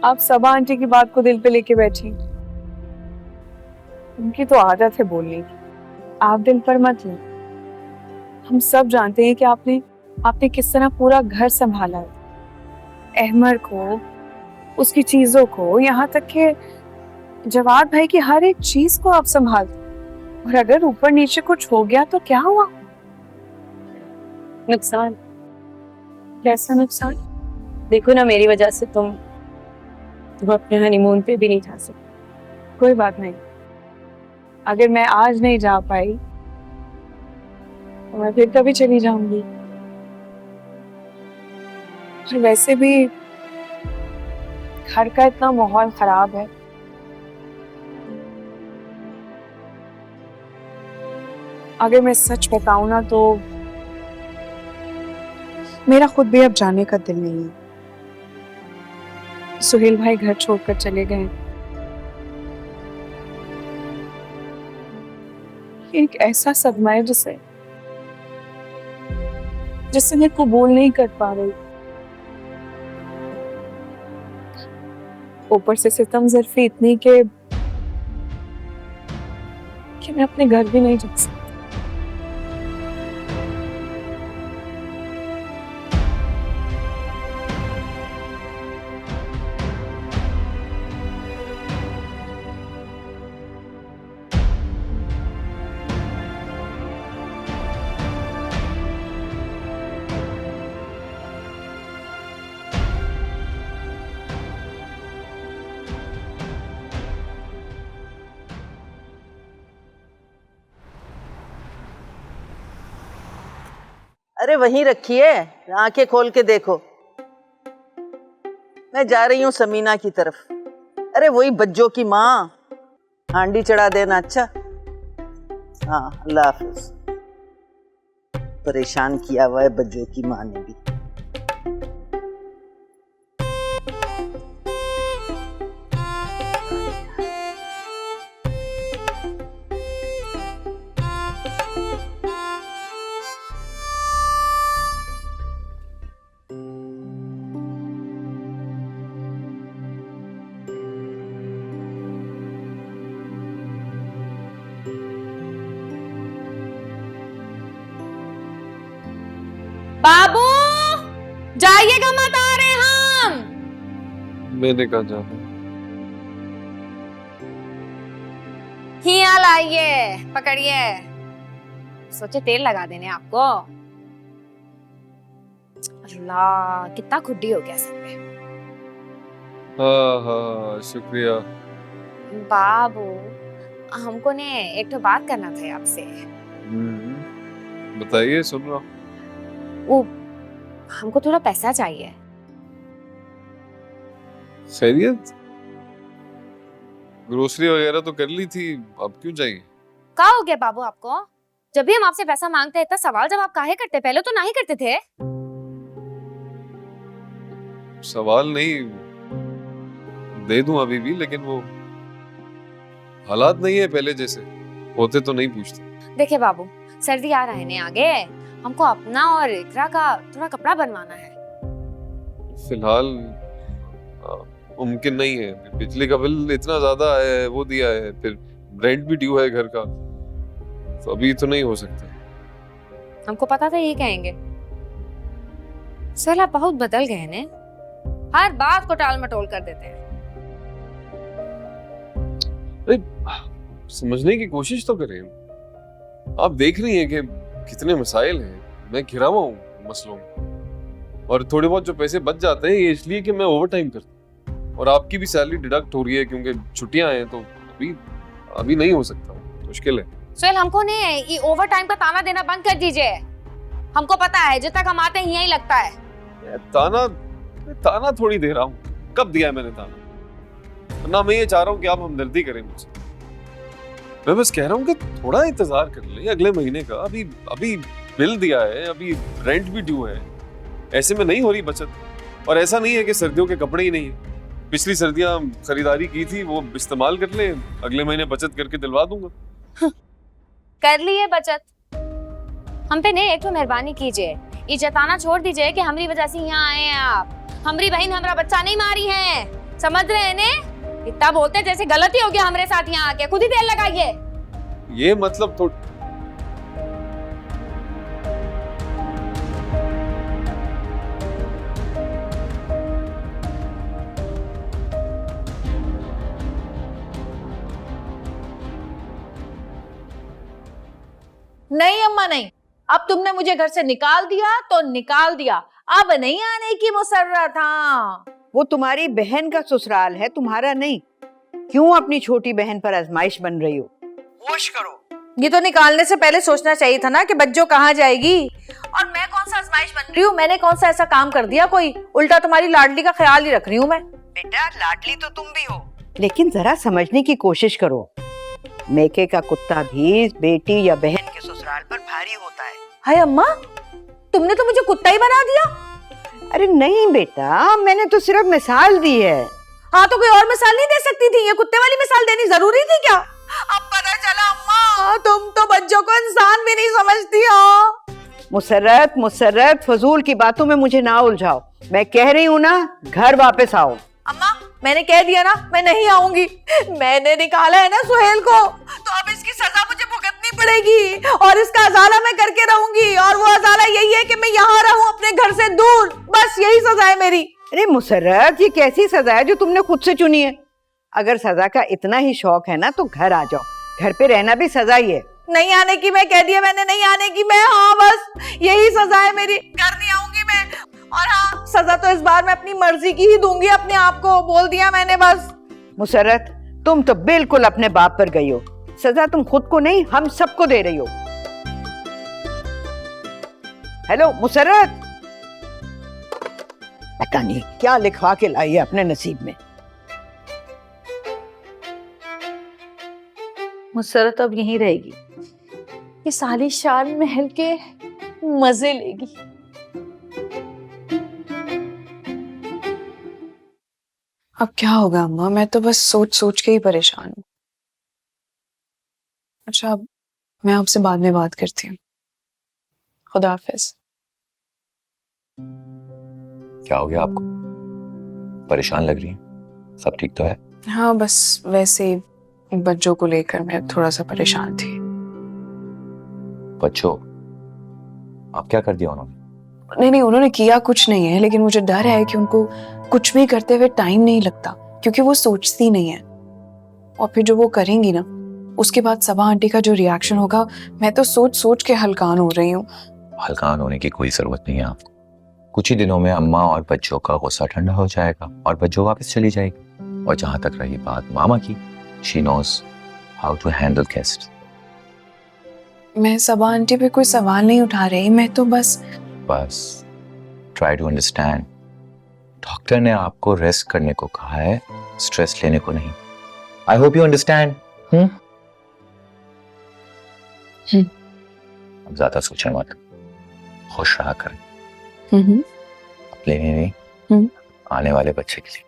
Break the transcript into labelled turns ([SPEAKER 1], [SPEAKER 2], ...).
[SPEAKER 1] आप सबा आंटी की बात को दिल पे लेके बैठी। उनकी तो आदत है बोलने की, आप दिल पर मत लो। हम सब जानते हैं कि आपने आपने किस तरह पूरा घर संभाला है, अहमर को, उसकी चीजों को, यहाँ तक कि जवाद भाई की हर एक चीज को आप संभालते। और अगर ऊपर नीचे कुछ हो गया तो क्या हुआ?
[SPEAKER 2] नुकसान।
[SPEAKER 1] कैसा नुकसान?
[SPEAKER 2] देखो ना, मेरी वजह से तुम अपने हनीमून पे भी नहीं जा सकते।
[SPEAKER 1] कोई बात नहीं, अगर मैं आज नहीं जा पाई तो मैं फिर कभी चली जाऊंगी। और वैसे भी घर का इतना माहौल खराब है। अगर मैं सच बताऊं ना तो मेरा खुद भी अब जाने का दिल नहीं है। सुहेल भाई घर छोड़कर चले गए। एक ऐसा सदमा है जिसे जिसे मैं कबूल नहीं कर पा रही। ऊपर से सितम ज़र्फी इतनी कि मैं अपने घर भी नहीं जा सकती।
[SPEAKER 3] अरे वहीं रखिए, आंखें खोल के देखो। मैं जा रही हूँ समीना की तरफ। अरे वही बज्जो की माँ, हांडी चढ़ा देना। अच्छा हाँ, अल्लाह हाफिज। परेशान किया हुआ है बज्जो की माँ ने भी।
[SPEAKER 2] बाबू जाइएगा मत, आ रहे हम।
[SPEAKER 4] मैंने कहा जाना।
[SPEAKER 2] हिया लाइए, पकड़िए। सोचे तेल लगा देने आपको। अल्लाह, कितना खुड्डी हो गया सब पे।
[SPEAKER 4] हाँ हाँ, शुक्रिया।
[SPEAKER 2] बाबू, हमको ने एक तो बात करना था आपसे।
[SPEAKER 4] बताइए, सुन रहा हूँ।
[SPEAKER 2] वो हमको थोड़ा पैसा चाहिए।
[SPEAKER 4] खैरियत? ग्रोसरी वगैरह तो कर ली थी, अब क्यों चाहिए?
[SPEAKER 2] क्या हो गया बाबू आपको? जब भी हम आपसे पैसा मांगते हैं इतना सवाल जवाब काहे करते? पहले तो नहीं करते थे।
[SPEAKER 4] सवाल नहीं, दे दूं अभी भी, लेकिन वो हालात नहीं है पहले जैसे। होते तो नहीं पूछते।
[SPEAKER 2] देखिए बाबू, सर्दी आ रहा है ने आगे, हमको अपना और इकरा का थोड़ा कपड़ा बनवाना है।
[SPEAKER 4] फिलहाल मुमकिन नहीं है। बिजली का बिल इतना ज्यादा है, वो दिया है, फिर रेंट भी ड्यू है घर का, तो अभी तो नहीं हो सकता।
[SPEAKER 2] हमको पता था ये कहेंगे। सर आप बहुत बदल गए ने, हर बात को टाल मटोल कर देते हैं।
[SPEAKER 4] समझने की कोशिश तो करें। आप देख रही हैं कि कितने मसाइल हैं। मैं घिरा हुआ हूँ मसलों में, और थोड़े बहुत जो पैसे बच जाते हैं ये इसलिए कि मैं ओवर टाइम करता हूँ, और आपकी भी सैलरी डिडक्ट हो रही है क्योंकि छुट्टियां हैं, तो अभी नहीं हो सकता, मुश्किल है।
[SPEAKER 2] सोहेल, हमको ने ये ओवर टाइम का ताना देना बंद कर दीजिए। हमको पता है जब तक हम आते हैं यही लगता है।
[SPEAKER 4] ताना थोड़ी दे रहा हूँ। कब दिया है मैंने ताना? ना मैं ये चाह रहा हूँ कि आप हमदर्दी करें मुझसे। मैं बस कह रहा हूँ कि थोड़ा इंतजार कर लें अगले महीने का। अभी बिल दिया है, अभी रेंट भी ड्यू है, ऐसे में नहीं हो रही बचत। और ऐसा नहीं है कि सर्दियों के कपड़े ही नहीं है। पिछली सर्दियां खरीदारी की थी, वो इस्तेमाल कर लें, अगले महीने बचत करके दिलवा दूंगा।
[SPEAKER 2] कर लिए बचत। हम पे नहीं, एक तो मेहरबानी कीजिए, ये जताना छोड़ दीजिए कि हमारी वजह से यहाँ आए हैं आप। हमारी बहन हमारा बच्चा नहीं मारी है। समझ रहे हैं ने? इतना बोलते जैसे गलती हो गया हमारे साथ यहाँ आके, खुद ही तेल लगाइए।
[SPEAKER 4] ये मतलब तो
[SPEAKER 5] नहीं अम्मा नहीं, अब तुमने मुझे घर से निकाल दिया तो निकाल दिया, अब नहीं आने की मुसर्रत। हाँ,
[SPEAKER 6] वो तुम्हारी बहन का ससुराल है, तुम्हारा नहीं। क्यों अपनी छोटी बहन पर आजमाइश बन रही हो? होश करो।
[SPEAKER 5] ये तो निकालने से पहले सोचना चाहिए था ना कि बच्चों कहाँ जाएगी। और मैं कौन सा आजमाइश बन रही हूँ? मैंने कौन सा ऐसा काम कर दिया कोई? उल्टा तुम्हारी लाडली का ख्याल ही रख रही हूँ मैं।
[SPEAKER 6] बेटा लाडली तो तुम भी हो, लेकिन जरा समझने की कोशिश करो। मेके का कुत्ता भी बेटी या बहन के ससुराल पर भारी होता है।
[SPEAKER 5] हाय अम्मा, तुमने तो मुझे कुत्ता ही बना दिया।
[SPEAKER 6] अरे नहीं बेटा, मैंने तो सिर्फ मिसाल दी है।
[SPEAKER 5] हाँ तो कोई और मिसाल नहीं दे सकती थी? ये कुत्ते वाली मिसाल देनी जरूरी थी क्या? अब पता चला अम्मा, तुम तो बच्चों को इंसान भी नहीं समझती हो।
[SPEAKER 6] मुसर्रत मुसर्रत, फजूल की बातों में मुझे ना उलझाओ। मैं कह रही हूँ ना, घर वापस आओ।
[SPEAKER 5] अम्मा मैंने कह दिया ना, मैं नहीं आऊंगी। मैंने निकाला है ना सुहेल को, तो अब इसकी सजा मुझे भुगतनी पड़ेगी और इसका अजाला मैं करके रहूंगी। और वो अजाला यही है कि मैं यहाँ रहूं अपने घर से दूर, बस यही सजा है मेरी।
[SPEAKER 6] अरे मुसर्रत, ये कैसी सजा है जो तुमने खुद से चुनी है? अगर सजा का इतना ही शौक है ना तो घर आ जाओ, घर पे रहना भी सजा ही है।
[SPEAKER 5] नहीं आने की मैं कह दिया मैंने, नहीं आने की मैं। हाँ बस यही सजा है मेरी, घर नहीं आऊंगी मैं। और हाँ, सजा तो इस बार मैं अपनी मर्जी की ही दूंगी, अपने आप को बोल दिया मैंने बस।
[SPEAKER 6] मुसर्रत, तुम तो बिल्कुल अपने बाप पर गई हो। सजा तुम खुद को नहीं, हम सबको दे रही हो। हेलो मुसर्रत, पता नहीं क्या लिखवा के लाई है अपने नसीब में।
[SPEAKER 5] मुसर्रत अब यहीं रहेगी, ये सालीशान महल के मजे लेगी।
[SPEAKER 1] अब क्या होगा अम्मा, मैं तो बस सोच सोच के ही परेशान हूँ। अच्छा, अब मैं आपसे बाद में बात करती हूँ। खुदा हाफिज।
[SPEAKER 7] क्या हो गया आपको? परेशान लग रही है? सब ठीक तो है?
[SPEAKER 1] हाँ बस वैसे ही बच्चों को लेकर मैं थोड़ा सा परेशान थी।
[SPEAKER 7] बच्चों, आप क्या कर दिया उन्होंने?
[SPEAKER 1] नहीं, उन्होंने किया कुछ नहीं है, लेकिन मुझे डर है कि उनको कुछ भी करते हुए टाइम नहीं लगता, क्योंकि वो सोचती नहीं है। और फिर जो वो करेंगी ना, उसके बाद सबा आंटी का जो रिएक्शन होगा, मैं तो सोच सोच के हलकान हो रही हूँ।
[SPEAKER 7] हल्कान होने की कोई जरूरत नहीं है आपको। कुछ ही दिनों में अम्मा और बच्चों का गुस्सा ठंडा हो जाएगा और बच्चों वापस चली जाएगी। और जहां तक रही बात मामा की, she knows how to handle guest.
[SPEAKER 1] मैं सबा आंटी पे कोई सवाल नहीं उठा रही, मैं तो बस
[SPEAKER 7] ट्राई टू अंडरस्टैंड। डॉक्टर ने आपको रेस्ट करने को कहा है, स्ट्रेस लेने को नहीं। I hope you understand. अब ज्यादा सोचें मत, खुश रहा करें अपने लिए नहीं, आने वाले बच्चे के लिए।